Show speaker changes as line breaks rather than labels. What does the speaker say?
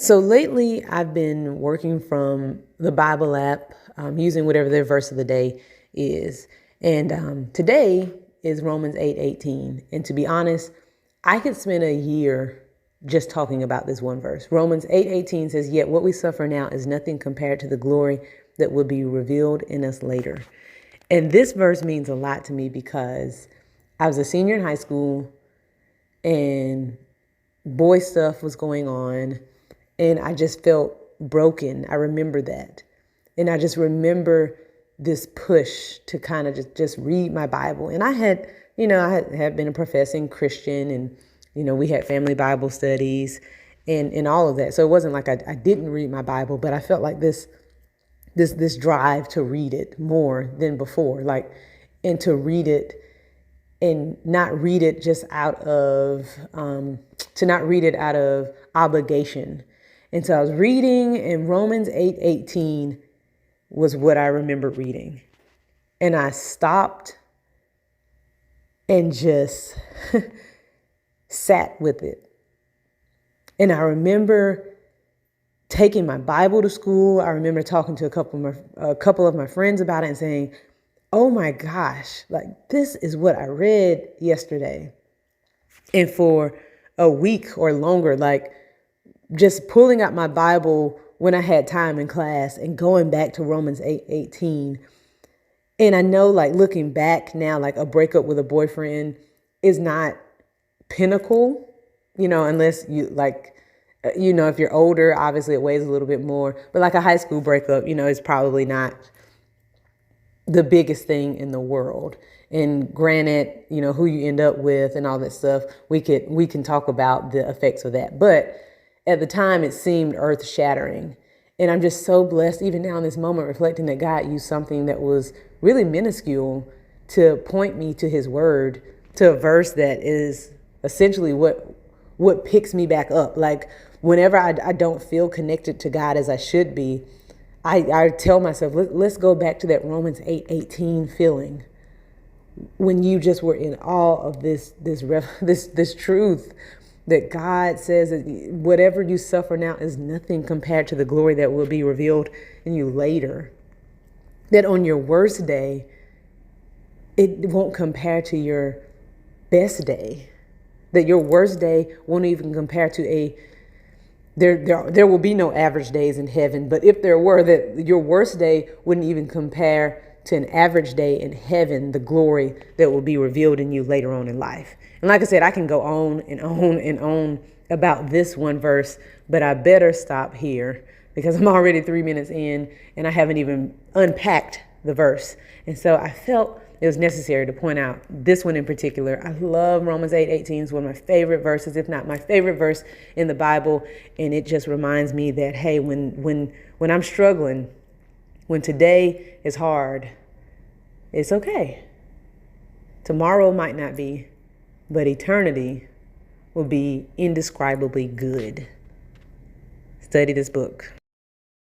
So lately, I've been working from the Bible app, using whatever their verse of the day is. And today is Romans 8:18. And to be honest, I could spend a year just talking about this one verse. Romans 8:18 says, "Yet what we suffer now is nothing compared to the glory that will be revealed in us later." And this verse means a lot to me because I was a senior in high school and boy stuff was going on. And I just felt broken. I remember that. And I just remember this push to kind of just read my Bible. And I had been a professing Christian, and, we had family Bible studies and all of that. So it wasn't like I didn't read my Bible, but I felt like this drive to read it more than before, and to read it and not read it just to not read it out of obligation. And so I was reading, and Romans 8:18 was what I remember reading. And I stopped and just sat with it. And I remember taking my Bible to school. I remember talking to a couple of my friends about it and saying, "Oh my gosh, this is what I read yesterday." And for a week or longer, just pulling out my Bible when I had time in class and going back to Romans 8:18. And I know, looking back now, a breakup with a boyfriend is not pinnacle, unless if you're older, obviously it weighs a little bit more. But like a high school breakup, is probably not the biggest thing in the world. And granted, who you end up with and all that stuff, we can talk about the effects of that. But at the time, it seemed earth shattering. And I'm just so blessed, even now in this moment, reflecting that God used something that was really minuscule to point me to his word, to a verse that is essentially what picks me back up. Whenever I don't feel connected to God as I should be, I tell myself, let's go back to that Romans 8:18 feeling when you just were in awe of this truth that God says that whatever you suffer now is nothing compared to the glory that will be revealed in you later. That on your worst day, it won't compare to your best day. That your worst day won't even compare to there will be no average days in heaven. But if there were, that your worst day wouldn't even compare to an average day in heaven, the glory that will be revealed in you later on in life. And like I said, I can go on and on and on about this one verse, but I better stop here because I'm already 3 minutes in and I haven't even unpacked the verse. And so I felt it was necessary to point out this one in particular. I love Romans 8:18. It's one of my favorite verses, if not my favorite verse in the Bible. And it just reminds me that, hey, when I'm struggling, when today is hard, it's okay. Tomorrow might not be, but eternity will be indescribably good. Study this book.